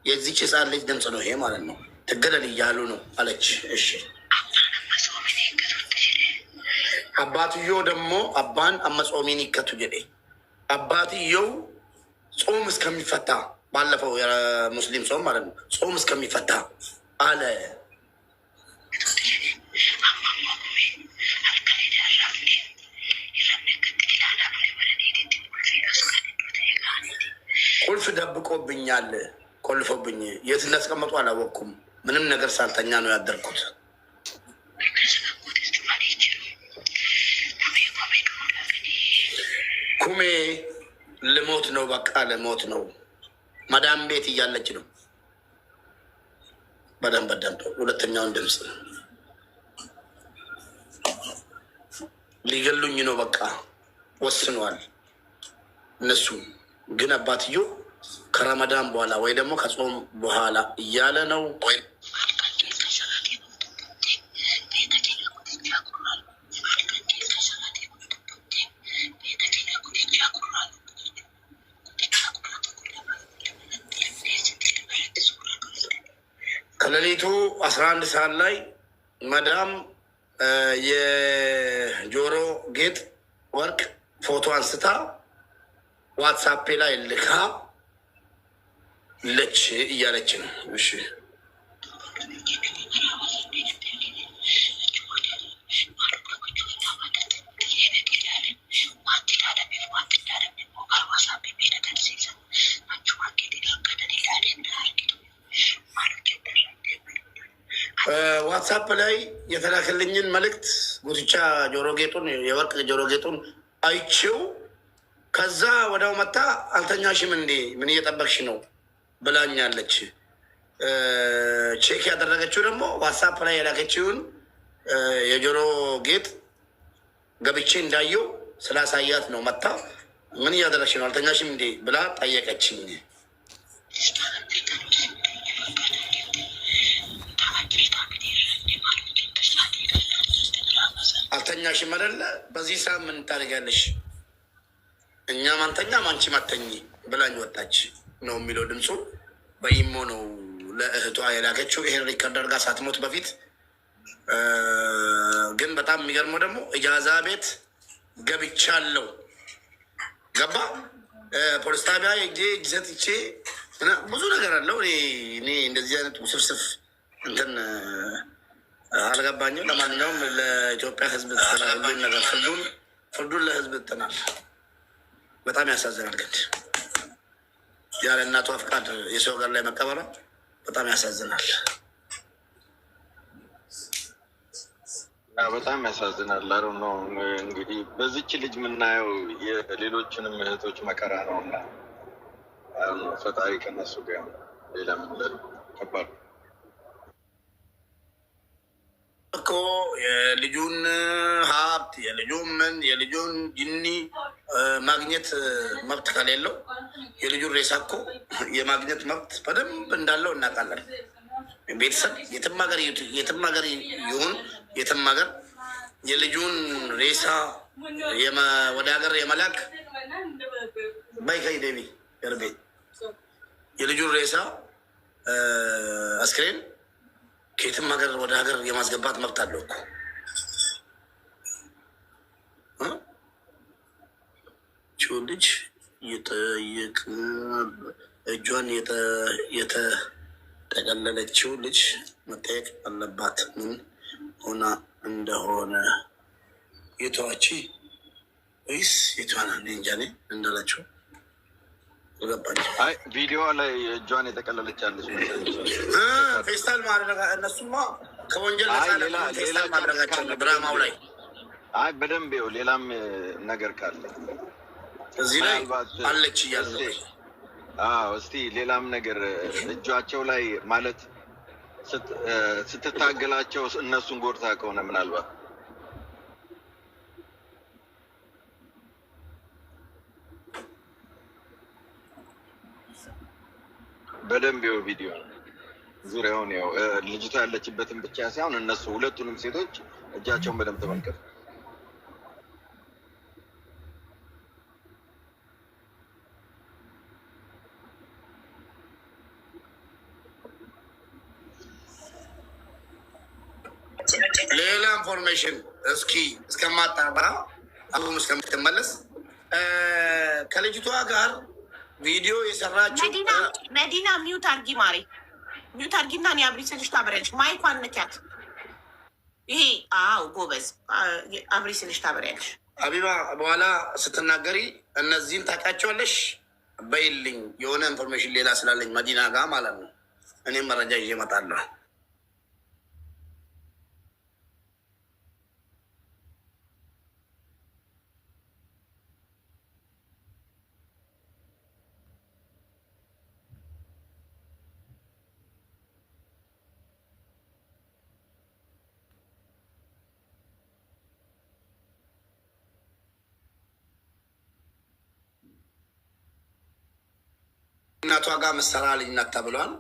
የዚች ህፃን ልጅ ድምፅ ነው ይሄ ማለት ነው። ትገደል እያሉ ነው አለች። እሺ አባትዮ ደግሞ አባን አመጾሚን ይከቱ ጀዴ አባትየው ጾም እስከሚፈታ ባለፈው የሙስሊም ጾም ማለት ነው ጾም እስከሚፈታ አለ። ቁልፍ ደብቆብኛል፣ ቆልፎብኝ የት እንዳስቀመጡ አላወቅኩም። ምንም ነገር ሳልተኛ ነው ያደርኩት። ኩሜ ልሞት ነው፣ በቃ ልሞት ነው። መዳም ቤት እያለች ነው። በደንብ ሁለተኛውን ድምፅ ሊገሉኝ ነው፣ በቃ ወስኗል። እነሱ ግን አባትዮ ከረመዳን በኋላ ወይ ደግሞ ከጾም በኋላ እያለ ነው። ከሌሊቱ 11 ሰዓት ላይ መዳም የጆሮ ጌጥ ወርቅ ፎቶ አንስታ ዋትሳፕ ላይ ልካ ለች እያለች ነው። እሺ ዋትሳፕ ላይ የተላከልኝን መልእክት ጉትቻ ጆሮ ጌጡን የወርቅ ጆሮ ጌጡን አይቼው ከዛ ወዲያው መታ አልተኛሽም እንዴ ምን እየጠበቅሽ ነው ብላኛለች። ቼክ ያደረገችው ደግሞ ዋትሳፕ ላይ የላከችውን የጆሮ ጌጥ ገብቼ እንዳየው ስላሳያት ነው። መታ ምን እያደረግሽ ነው አልተኛሽም እንዴ ብላ ጠየቀችኝ። አልተኛሽም አይደለ? በዚህ ሰዓት ምን ታደርጊያለሽ? እኛ ማንተኛም አንቺ ማተኝ ብላኝ ወጣች ነው የሚለው ድምፁ። በኢሞ ነው ለእህቷ የላከችው ይሄን ሪከርድ አድርጋ ሳትሞት በፊት። ግን በጣም የሚገርመው ደግሞ እጃዛ ቤት ገብቻለሁ ገባ ፖሊስ ጣቢያ እጄ እጅ ሰጥቼ ብዙ ነገር አለው። እኔ እንደዚህ አይነት ውስብስብ እንትን አልገባኝም። ለማንኛውም ለኢትዮጵያ ሕዝብ ሁሉን ነገር ፍርዱን ለሕዝብ ትናል። በጣም ያሳዝናል። ግን ያለ እናቷ ፍቃድ የሰው ጋር ላይ መቀበሯ በጣም ያሳዝናል። በጣም ያሳዝናል። አሮ ነው እንግዲህ በዚች ልጅ የምናየው የሌሎችንም እህቶች መከራ ነው እና ፈጣሪ ከነሱ ጋር ሌላ ምን ከባድ እኮ የልጁን ሀብት የልጁን ጅኒ ማግኘት መብት ከሌለው የልጁን ሬሳ እኮ የማግኘት መብት በደንብ እንዳለው እናውቃለን። ቤተሰብ የትም ሀገር ይሁን የትም ሀገር የልጁን ሬሳ ወደ ሀገር የመላክ ባይከይ ዴቢ ገርቤ የልጁን ሬሳ አስክሬን ከየትም ሀገር ወደ ሀገር የማስገባት መብት አለው እኮ። ልጅ እጇን የተጠቀለለችው ልጅ መጠየቅ አለባት ምን ሆና እንደሆነ። የተዋቺ ወይስ የተዋና እንጃኔ እንዳላቸው አይ ቪዲዮ ላይ እጇን የጠቀለለቻለች ፌስታል ማድረግ እነሱማ ከወንጀል ፌስታል ማድረጋቸው ድራማው ላይ አይ በደንብ ው ሌላም ነገር ካለ እዚህ ላይ አለች እያለ እስቲ ሌላም ነገር እጇቸው ላይ ማለት ስትታገላቸው እነሱን ጎድታ ከሆነ ምናልባት በደንብ ው ቪዲዮ ዙሪያውን ያው ልጅቷ ያለችበትን ብቻ ሳይሆን እነሱ ሁለቱንም ሴቶች እጃቸውን በደንብ ተመልከቱ። ሌላ ኢንፎርሜሽን እስኪ እስከማጣራ አሁን እስከምትመለስ ከልጅቷ ጋር ቪዲዮ የሰራችው መዲና ሚውት አርጊ ማሪ ሚውት አርጊና እኔ አብሪ ስልሽ ታበሪያለሽ። ማይኳን ንኪያት። ይሄ አው ጎበዝ አብሪ ስልሽ ታበሪያለሽ። አቢባ በኋላ ስትናገሪ እነዚህን ታውቃቸዋለሽ በይልኝ። የሆነ ኢንፎርሜሽን ሌላ ስላለኝ መዲና ጋር ማለት ነው። እኔም መረጃ ይዤ እመጣለሁ። እናቷ ጋር ምሰራ ልጅ ናት ተብሏል።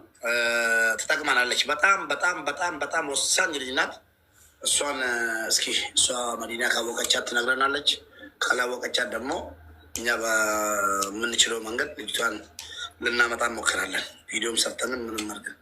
ትጠቅመናለች። በጣም በጣም በጣም በጣም ወሳኝ ልጅ ናት። እሷን እስኪ እሷ መዲና ካወቀቻት ትነግረናለች። ካላወቀቻት ደግሞ እኛ በምንችለው መንገድ ልጅቷን ልናመጣ እንሞክራለን። ቪዲዮም ሰርተንን ምንም አድርገን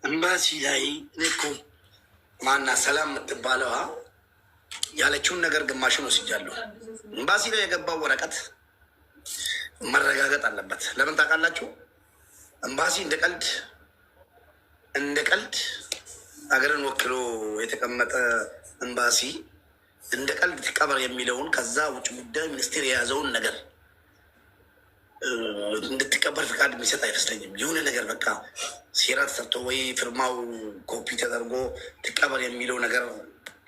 ኤምባሲ ላይ እኮ ማና ሰላም የምትባለዋ ያለችውን ነገር ግማሹን ወስጃለሁ። ኤምባሲ ላይ የገባው ወረቀት መረጋገጥ አለበት። ለምን ታውቃላችሁ? ኤምባሲ እንደ ቀልድ ሀገርን ወክሎ የተቀመጠ ኤምባሲ እንደ ቀልድ ትቀበር የሚለውን ከዛ ውጭ ጉዳይ ሚኒስቴር የያዘውን ነገር እንድትቀበር ፍቃድ የሚሰጥ አይመስለኝም። የሆነ ነገር በቃ ሴራ ተሰርቶ ወይ ፊርማው ኮፒ ተደርጎ ትቀበር የሚለው ነገር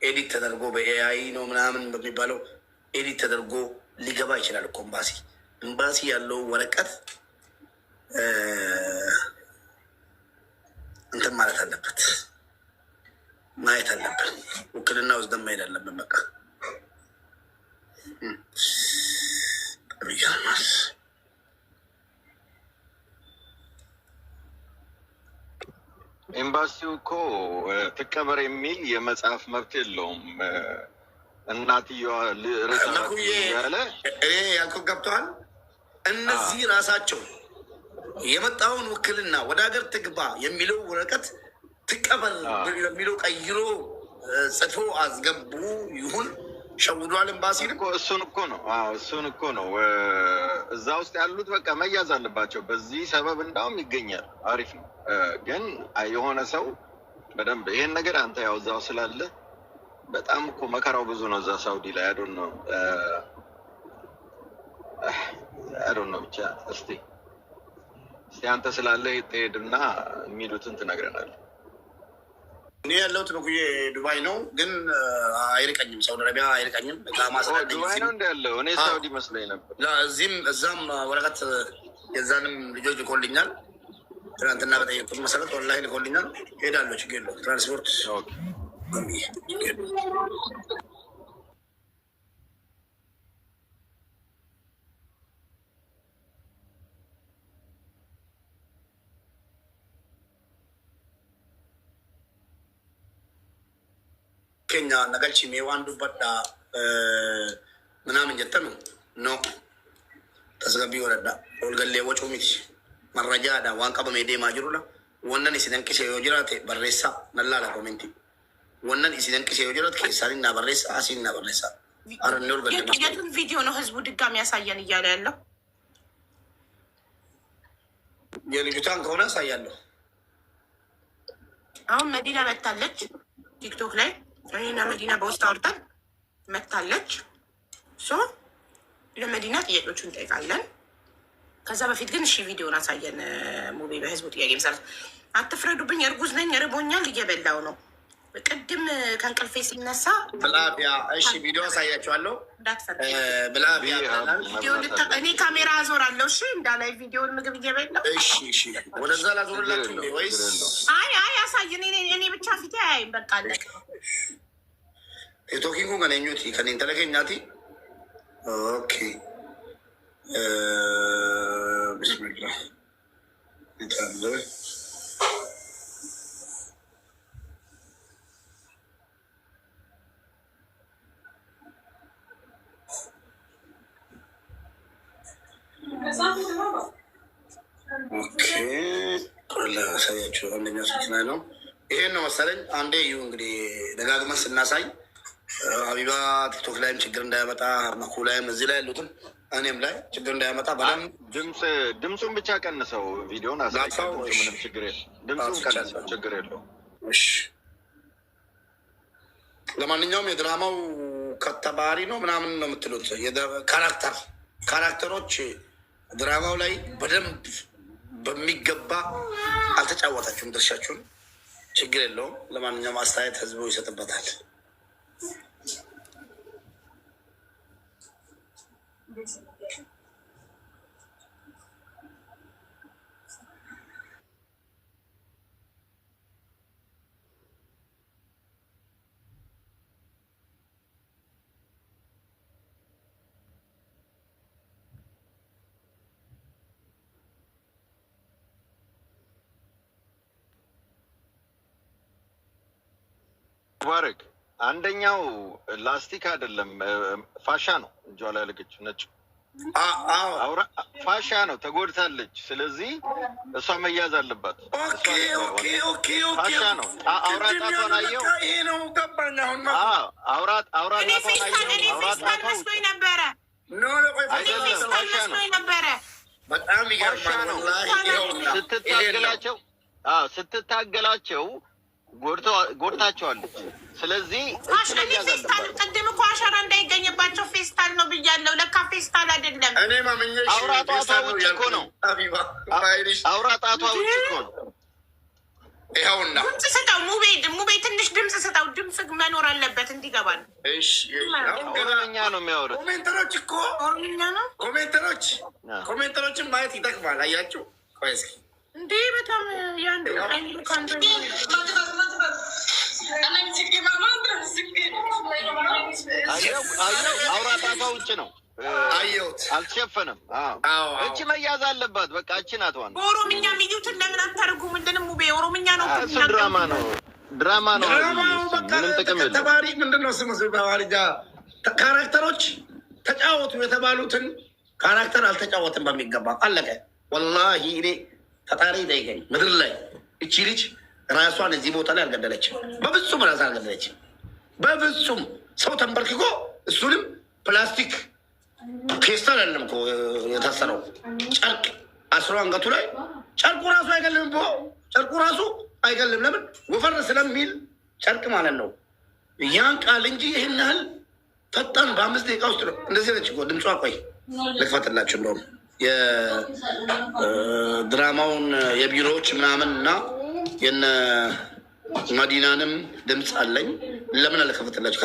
ኤዲት ተደርጎ በኤአይ ነው ምናምን በሚባለው ኤዲት ተደርጎ ሊገባ ይችላል እኮ ኤምባሲ ያለው ወረቀት እንትን ማለት አለበት፣ ማየት አለብን። ውክልና ወስደን ማሄድ አለብን። በቃ ይገርማል። ኤምባሲው እኮ ትቀበር የሚል የመጽሐፍ መብት የለውም። እናትየዋ ያለ እኔ ያልኩት ገብተዋል። እነዚህ ራሳቸው የመጣውን ውክልና ወደ ሀገር ትግባ የሚለው ወረቀት ትቀበል የሚለው ቀይሮ ጽፎ አስገቡ ይሁን ሸውዷል። ኤምባሲ እሱን እኮ ነው እዛ ውስጥ ያሉት በቃ መያዝ አለባቸው። በዚህ ሰበብ እንዳውም ይገኛል። አሪፍ ነው። ግን የሆነ ሰው በደንብ ይሄን ነገር አንተ ያው እዛው ስላለ በጣም እኮ መከራው ብዙ ነው እዛ ሳውዲ ላይ አዶን ነው ብቻ እስቲ አንተ ስላለ ትሄድና የሚሉትን ትነግረናለህ። እኔ ያለሁት ነው ዱባይ ነው፣ ግን አይርቀኝም። ሳውዲ አረቢያ አይርቀኝም። ዱባይ ነው እንደ ያለው እኔ ሳውዲ መስለኝ ነበር። እዚህም እዛም ወረቀት የዛንም ልጆች ልኮልኛል። ትናንትና በጠየቁት መሰረት ወላሂ ልኮልኛል። ሄዳለሁ፣ ችግር የለውም። ትራንስፖርት ኬኛ ነገልቺ ሜዋን ዱበዳ ምናምን ጀተኑ ኖ ተስገቢ ወረዳ ወልገሌ ወጮ ሚቲ መረጃዳ ዋን ቀበሜ ዴማ ጅሩላ ወነን ኢሲደንቅሴ ዮ ጅራቴ በሬሳ ነላላ ኮሜንቲ ወነን ኢሲደንቅሴ ዮ ጅራት ኬሳኒና በሬሳ አሲና በሬሳ አረኔ ወልገሌ የቱን ቪዲዮ ነው ህዝቡ ድጋሚ ያሳየን እያለ ያለው? የልጅቷን ከሆነ ያሳያለሁ። አሁን መዲና መታለች ቲክቶክ ላይ እኔና መዲና በውስጥ አውርተን መታለች። ሶ ለመዲና ጥያቄዎቹን እንጠይቃለን። ከዛ በፊት ግን እሺ ቪዲዮን አሳየን ሙቤ በህዝቡ ጥያቄ መሰረት። አትፍረዱብኝ፣ እርጉዝ ነኝ፣ ርቦኛል፣ እየበላው ነው። ቅድም ከእንቅልፌ ሲነሳ ብላቢያ እሺ ቪዲዮ አሳያችኋለሁ። እንዳትፈርዱ ብላቢያ እኔ ካሜራ አዞራለሁ። እሺ እንዳላይ ቪዲዮን ምግብ እየበላው። እሺ እሺ ወደዛ ላዞርላችሁ ወይስ? አይ አሳየን። እኔ ብቻ ፊቴ አያይም። በቃ አለቀ። የቶኪንጉ ገነኙቲ ከኔ ተለገኛቲ ኦኬ ቢስሚላህ ይታለ ሳያችሁ አንደኛ ስልክ ላይ ነው። ይሄን ነው መሰለኝ። አንዴ እዩ እንግዲህ ደጋግመን ስናሳይ ሀቢባ ቲክቶክ ላይም ችግር እንዳያመጣ መኩ ላይም እዚህ ላይ ያሉትን እኔም ላይ ችግር እንዳያመጣ በደምብ ድምፁን ብቻ ቀንሰው ቪዲዮን አሳይተው ምንም ችግር የለም። ድምፁን ቀንሰው ችግር የለው። እሺ ለማንኛውም የድራማው ከተባሪ ነው ምናምን ነው የምትሉት ካራክተሮች ድራማው ላይ በደንብ በሚገባ አልተጫወታችሁም ድርሻችሁን። ችግር የለውም። ለማንኛውም አስተያየት ህዝቡ ይሰጥበታል። ሙባረክ አንደኛው ላስቲክ አይደለም ፋሻ ነው። እጇ ላይ ያለገችው ነጭ ፋሻ ነው። ተጎድታለች። ስለዚህ እሷ መያዝ አለባት። ፋሻ ነው። አውራጣቷን አየው። አውራጣቷ መስሎኝ ነበረ። በጣም ስትታገላቸው ጎድታቸዋለች። ስለዚህ ቅድም እኮ አሻራ እንዳይገኝባቸው ፌስታል ነው ብያለሁ። ለካ ፌስታል አይደለም። አውራጣቷ ውጭ እኮ ነው። አውራጣቷ ውጭ እኮ ነው። ይኸውና ድምፅ ስጠው ሙቤ ትንሽ ድምፅ ስጠው። ድምፅ መኖር አለበት እንዲገባል። ኦሮምኛ ነው የሚያወሩት። ኮሜንተሮች እኮ ኦሮምኛ ነው። ኮሜንተሮችን ማየት ይጠቅማል። አያችሁ ቆይ እስኪ እንዴ በጣም ያን አውራጣቷ ውጭ ነው። አየሁት። አልተሸፈነም። እቺ መያዝ አለባት። በቃ እቺ ናት ዋና። በኦሮምኛ ሚዩትን ለምን አታደርጉምልንም? ሙቤ ኦሮምኛ ነው። እሱ ድራማ ነው። ምንም ጥቅም የለም። ተባሪ ምንድን ነው ስሙ? በአማርኛ ካራክተሮች ተጫወቱ የተባሉትን ካራክተር አልተጫወትም በሚገባ አለቀ። ወላሂ እኔ ፈጣሪ ጠይቀኝ። ምድር ላይ እቺ ልጅ ራሷን እዚህ ቦታ ላይ አልገደለችም። በፍጹም ራሷን አልገደለችም። በፍጹም ሰው ተንበርክኮ እሱንም ፕላስቲክ ፌስታል አይደለም እኮ የታሰረው ጨርቅ አስሮ አንገቱ ላይ ጨርቁ ራሱ አይገልም እኮ ጨርቁ ራሱ አይገልም። ለምን ወፈር ስለሚል ጨርቅ ማለት ነው። ያን ቃል እንጂ ይህን ያህል ፈጣን በ5 ደቂቃ ውስጥ ነው። እንደዚህ ነች እኮ ድምጿ። ቆይ ልክፈትላችሁ። እንደውም የድራማውን የቢሮዎች ምናምን እና የነ መዲናንም ድምፅ አለኝ። ለምን አልከፈትላችሁ?